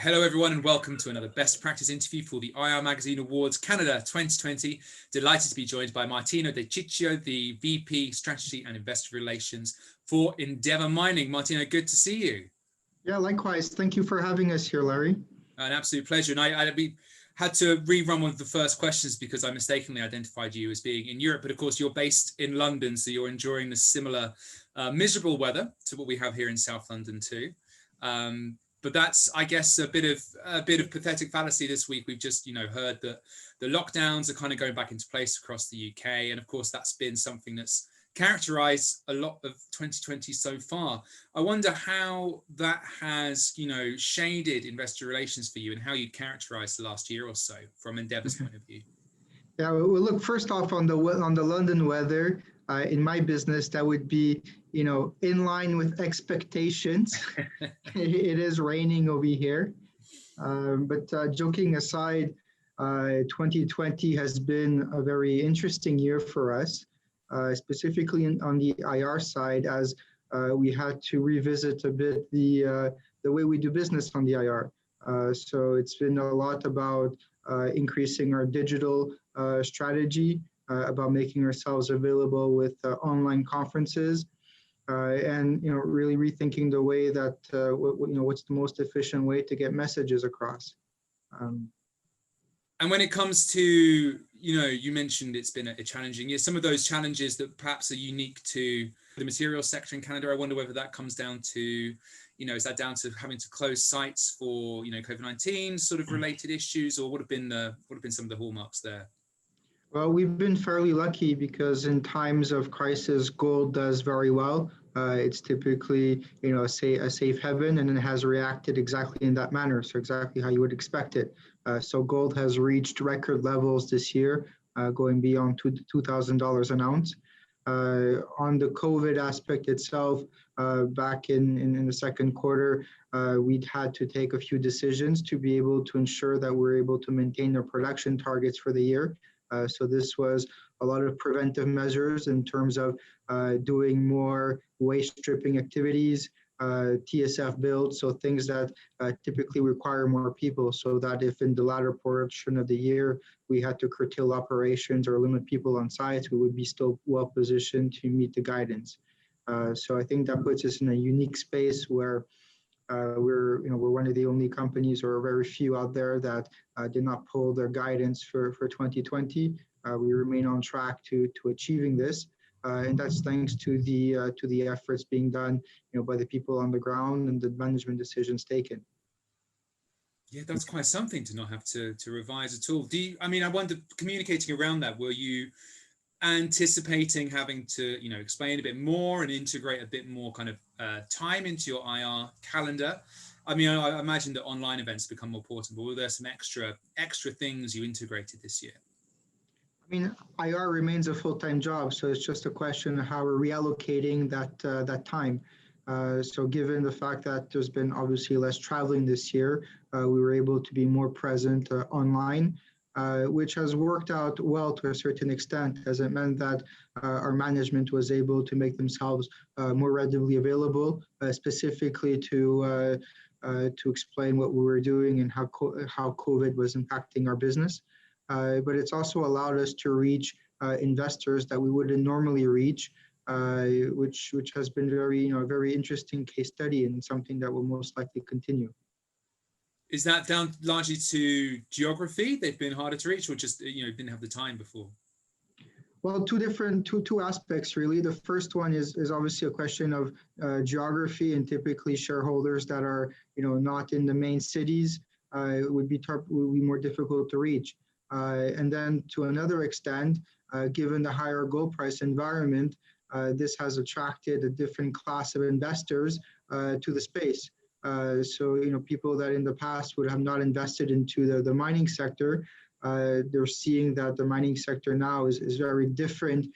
Hello everyone and welcome to another Best Practice interview for the IR Magazine Awards Canada 2020. Delighted to be joined by Martino de Ciccio, the VP Strategy and Investor Relations for Endeavour Mining. Martino, good to see you. Yeah, likewise. Thank you for having us here, Larry. An absolute pleasure. And I had to rerun one of the first questions because I mistakenly identified you as being in Europe, but of course you're based in London, so you're enjoying the similar miserable weather to what we have here in South London too. But that's, I guess, a bit of pathetic fallacy this week. We've just, heard that the lockdowns are kind of going back into place across the UK, and of course, that's been something that's characterised a lot of 2020 so far. I wonder how that has, shaded investor relations for you, and how you'd characterise the last year or so from Endeavour's point of view. Yeah, well, look, first off, on the London weather, in my business, that would be, in line with expectations. It is raining over here. But joking aside, 2020 has been a very interesting year for us, specifically on the IR side, as we had to revisit a bit the way we do business on the IR. So it's been a lot about increasing our digital strategy, about making ourselves available with online conferences, and really rethinking the way that what's the most efficient way to get messages across. And when it comes to, you mentioned it's been a challenging year. Some of those challenges that perhaps are unique to the materials sector in Canada, I wonder whether that comes down to, is that down to having to close sites for, COVID-19 sort of related issues, or what have been some of the hallmarks there? Well, we've been fairly lucky because in times of crisis, gold does very well. It's typically, a safe haven, and it has reacted exactly in that manner. So exactly how you would expect it. So gold has reached record levels this year, going beyond $2,000 an ounce. On the COVID aspect itself, back in the second quarter, we'd had to take a few decisions to be able to ensure that we're able to maintain our production targets for the year. So this was a lot of preventive measures in terms of doing more waste stripping activities, TSF builds, so things that typically require more people, so that if in the latter portion of the year we had to curtail operations or limit people on sites, we would be still well positioned to meet the guidance. So I think that puts us in a unique space where we're one of the only companies, or very few out there, that did not pull their guidance for 2020. We remain on track to achieving this, and that's thanks to the efforts being done, by the people on the ground and the management decisions taken. Yeah, that's quite something to not have to revise at all. I wonder, communicating around that, were you anticipating having to, explain a bit more and integrate a bit more kind of time into your IR calendar? I imagine that online events become more important, but were there some extra things you integrated this year? IR remains a full-time job, so it's just a question of how we're reallocating that time. So given the fact that there's been obviously less traveling this year, we were able to be more present online, which has worked out well to a certain extent, as it meant that our management was able to make themselves more readily available, specifically to explain what we were doing and how COVID was impacting our business. But it's also allowed us to reach investors that we wouldn't normally reach, which has been a very interesting case study, and something that will most likely continue. Is that down largely to geography? They've been harder to reach, or just didn't have the time before? Well, two aspects really. The first one is obviously a question of geography, and typically shareholders that are not in the main cities would be more difficult to reach. And then to another extent, given the higher gold price environment, this has attracted a different class of investors to the space. So people that in the past would have not invested into the mining sector, they're seeing that the mining sector now is very different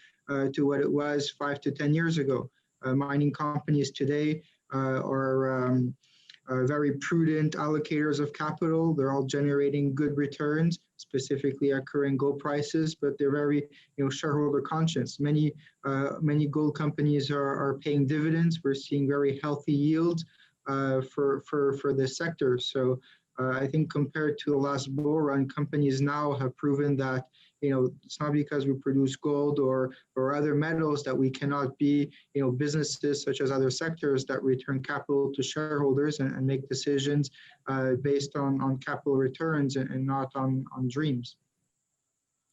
to what it was 5 to 10 years ago. Mining companies today are very prudent allocators of capital. They're all generating good returns, specifically at current gold prices, but they're very shareholder conscious. Many gold companies are paying dividends. We're seeing very healthy yields for this sector. So I think compared to the last bull run, companies now have proven that it's not because we produce gold or other metals that we cannot be businesses such as other sectors that return capital to shareholders and make decisions based on capital returns and not on dreams.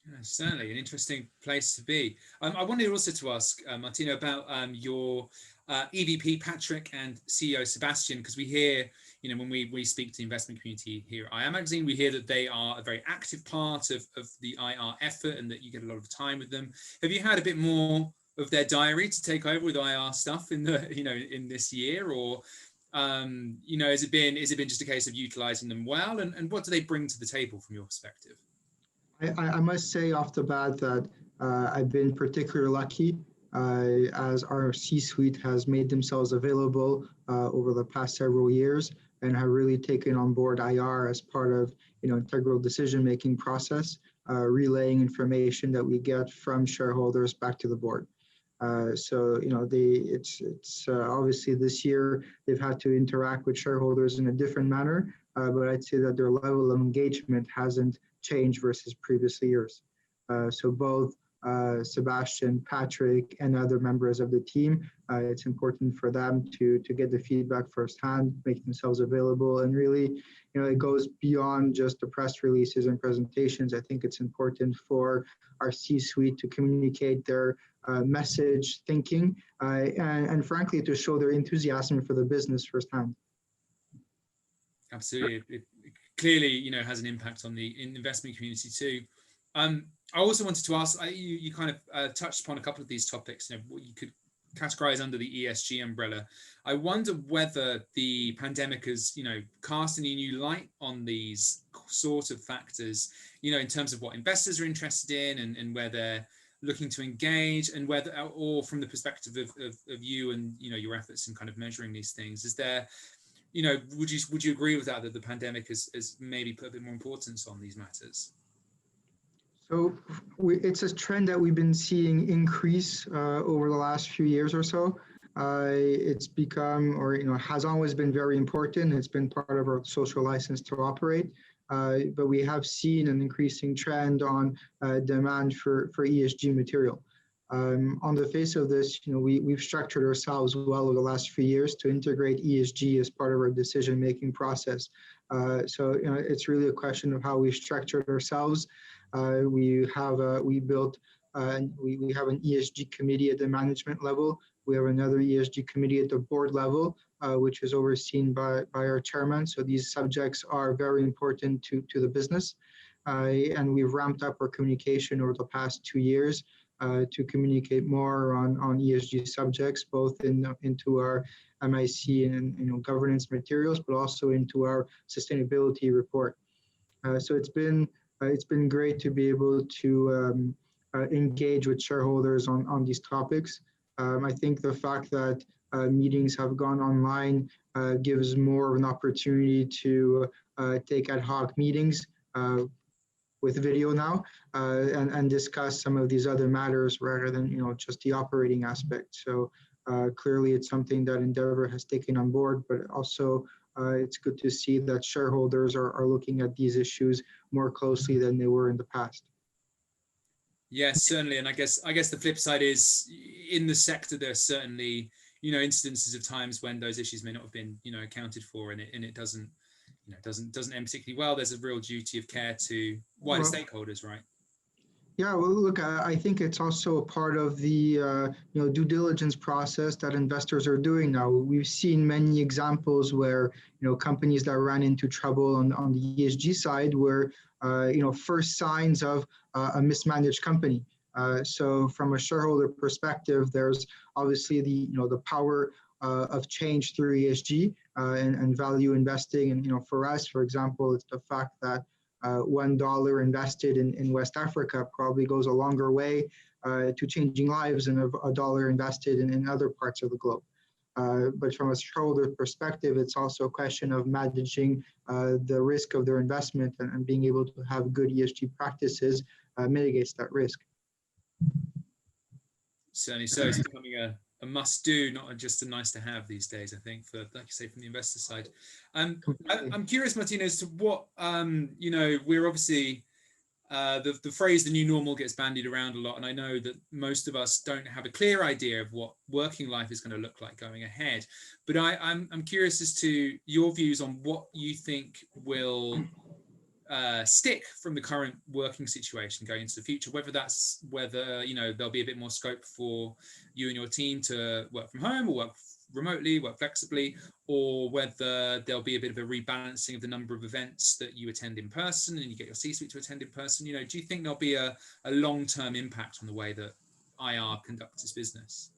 Yeah, certainly an interesting place to be. I wanted also to ask Martino about your EVP Patrick and CEO Sebastian, because we hear, when we speak to the investment community here at IR Magazine, we hear that they are a very active part of the IR effort and that you get a lot of time with them. Have you had a bit more of their diary to take over with IR stuff in the in this year, or has it been just a case of utilizing them well, and what do they bring to the table from your perspective? I must say off the bat that I've been particularly lucky as our C-suite has made themselves available over the past several years and have really taken on board IR as part of integral decision-making process, relaying information that we get from shareholders back to the board. It's obviously this year they've had to interact with shareholders in a different manner, but I'd say that their level of engagement hasn't changed versus previous years. So both Sebastian, Patrick, and other members of the team, it's important for them to get the feedback firsthand, make themselves available, and really, it goes beyond just the press releases and presentations. I think it's important for our C-suite to communicate their message, thinking, and frankly, to show their enthusiasm for the business firsthand. Absolutely. It clearly, has an impact on the investment community too. I also wanted to ask, you kind of touched upon a couple of these topics, what you could categorize under the ESG umbrella. I wonder whether the pandemic has, cast any new light on these sort of factors, in terms of what investors are interested in and where they're looking to engage, and whether, or from the perspective of you and, your efforts in kind of measuring these things, is there, would you agree with that the pandemic has maybe put a bit more importance on these matters? So it's a trend that we've been seeing increase over the last few years or so. It's become, or has always been very important. It's been part of our social license to operate. But we have seen an increasing trend on demand for ESG material. On the face of this, we've structured ourselves well over the last few years to integrate ESG as part of our decision-making process. So it's really a question of how we've structured ourselves. We have an ESG committee at the management level. We have another ESG committee at the board level, which is overseen by our chairman. So these subjects are very important to the business. And we've ramped up our communication over the past 2 years to communicate more on ESG subjects, both into our MIC and governance materials, but also into our sustainability report. So it's been great to be able to engage with shareholders on these topics. I think the fact that meetings have gone online gives more of an opportunity to take ad hoc meetings with video now and discuss some of these other matters rather than just the operating aspect. So clearly it's something that Endeavour has taken on board, but also it's good to see that shareholders are looking at these issues more closely than they were in the past. Yes, certainly. And I guess the flip side is in the sector, there's certainly, instances of times when those issues may not have been, accounted for, and it doesn't end particularly well. There's a real duty of care to wider stakeholders, right? Yeah, well, look, I think it's also a part of the due diligence process that investors are doing now. We've seen many examples where companies that ran into trouble on the ESG side were first signs of a mismanaged company. So from a shareholder perspective, there's obviously the power of change through ESG and value investing. And for us, for example, it's the fact that $1 invested in West Africa probably goes a longer way to changing lives than a dollar invested in other parts of the globe. But from a shareholder perspective, it's also a question of managing the risk of their investment and being able to have good ESG practices mitigates that risk. Certainly, so it's becoming a must do, not just a nice to have these days, I think, for, like you say, from the investor side. I'm curious, Martino, as to what, we're obviously, the phrase "the new normal" gets bandied around a lot, and I know that most of us don't have a clear idea of what working life is going to look like going ahead. But I'm curious as to your views on what you think will stick from the current working situation going into the future. Whether there'll be a bit more scope for you and your team to work from home or work remotely, work flexibly, or whether there'll be a bit of a rebalancing of the number of events that you attend in person and you get your C-suite to attend in person. Do you think there'll be a long-term impact on the way that IR conducts its business?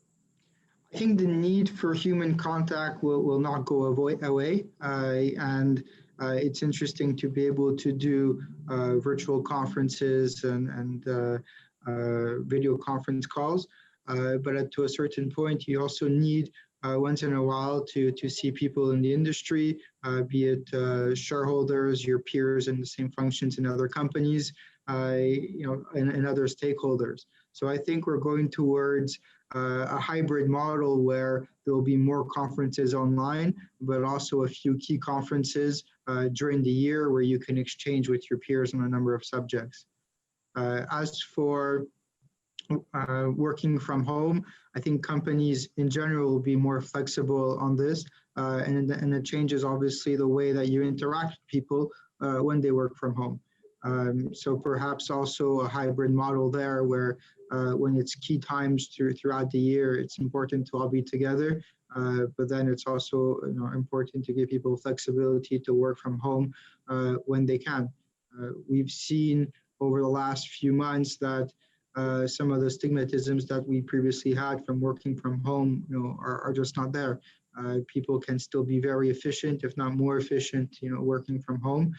I think the need for human contact will not go away. And it's interesting to be able to do virtual conferences and video conference calls. But to a certain point, you also need once in a while to see people in the industry, be it shareholders, your peers in the same functions in other companies, and other stakeholders. So I think we're going towards a hybrid model where there will be more conferences online, but also a few key conferences during the year where you can exchange with your peers on a number of subjects. As for working from home, I think companies in general will be more flexible on this, and it changes obviously the way that you interact with people when they work from home. So perhaps also a hybrid model there where when it's key times throughout the year, it's important to all be together, but then it's also important to give people flexibility to work from home when they can. We've seen over the last few months that some of the stigmatisms that we previously had from working from home are just not there. People can still be very efficient, if not more efficient, working from home.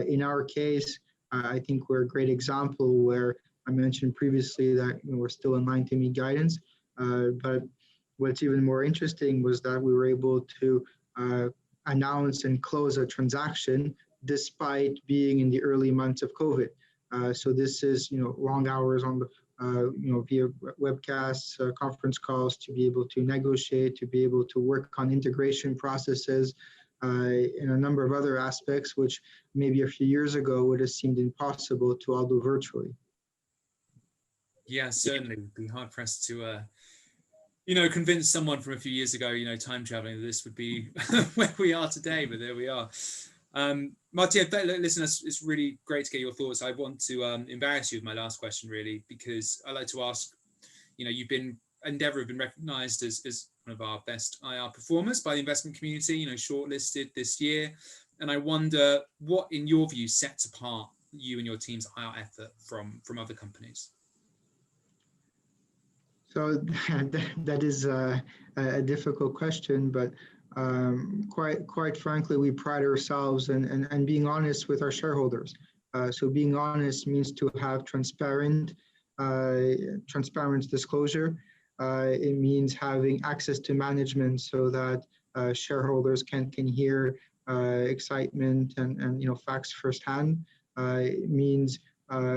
In our case, I think we're a great example where I mentioned previously that we're still in line to meet guidance. But what's even more interesting was that we were able to announce and close a transaction despite being in the early months of COVID. So this is long hours on the via webcasts, conference calls to be able to negotiate, to be able to work on integration processes, and a number of other aspects, which maybe a few years ago would have seemed impossible to all do virtually. Yeah, certainly. It would be hard pressed to, convince someone from a few years ago, time traveling, that this would be where we are today, but there we are. Martino, listen, it's really great to get your thoughts. I want to embarrass you with my last question, really, because I like to ask, Endeavour have been recognised as one of our best IR performers by the investment community, shortlisted this year. And I wonder what, in your view, sets apart you and your team's IR effort from other companies? So that is a difficult question, but quite frankly, we pride ourselves in being honest with our shareholders. So being honest means to have transparent disclosure. It means having access to management so that shareholders can hear excitement and facts firsthand. It means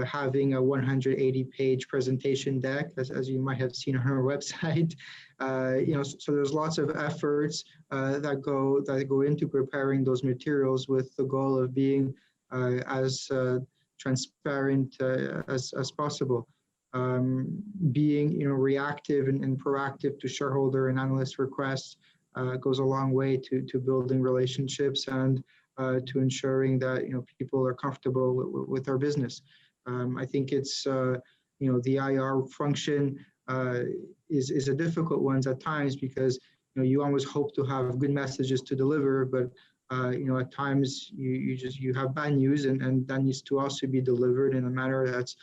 having a 180-page presentation deck, as you might have seen on our website. So there's lots of efforts that go into preparing those materials with the goal of being as transparent as possible. Being reactive and proactive to shareholder and analyst requests goes a long way to building relationships and to ensuring that people are comfortable with our business. I think it's the IR function is a difficult one at times because you always hope to have good messages to deliver, but at times you have bad news, and that needs to also be delivered in a manner that's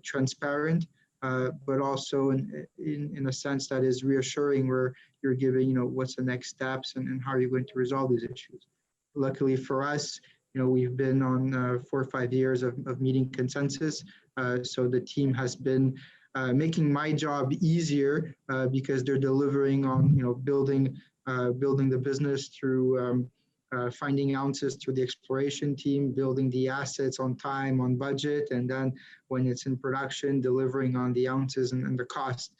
transparent, but also in a sense that is reassuring, where you're giving what's the next steps and how are you going to resolve these issues. Luckily for us, we've been on 4 or 5 years of meeting consensus, so the team has been making my job easier because they're delivering on building the business through finding ounces through the exploration team, building the assets on time, on budget, and then when it's in production, delivering on the ounces and the cost.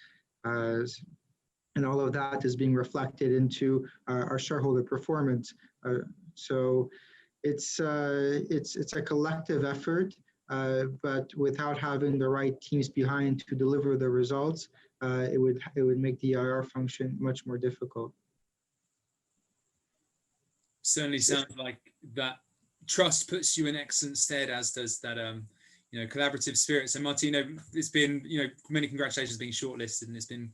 and all of that is being reflected into our shareholder performance. So it's a collective effort, but without having the right teams behind to deliver the results, it would make the IR function much more difficult. Certainly sounds like that trust puts you in excellent stead, as does that collaborative spirit. So Martino, it's been many congratulations being shortlisted, and it's been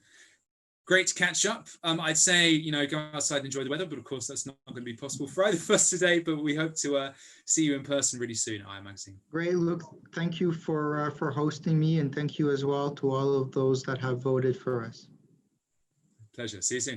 great to catch up. I'd say, go outside and enjoy the weather, but of course that's not going to be possible for either of us today, but we hope to see you in person really soon at IR Magazine. Great. Look, thank you for hosting me, and thank you as well to all of those that have voted for us. Pleasure. See you soon.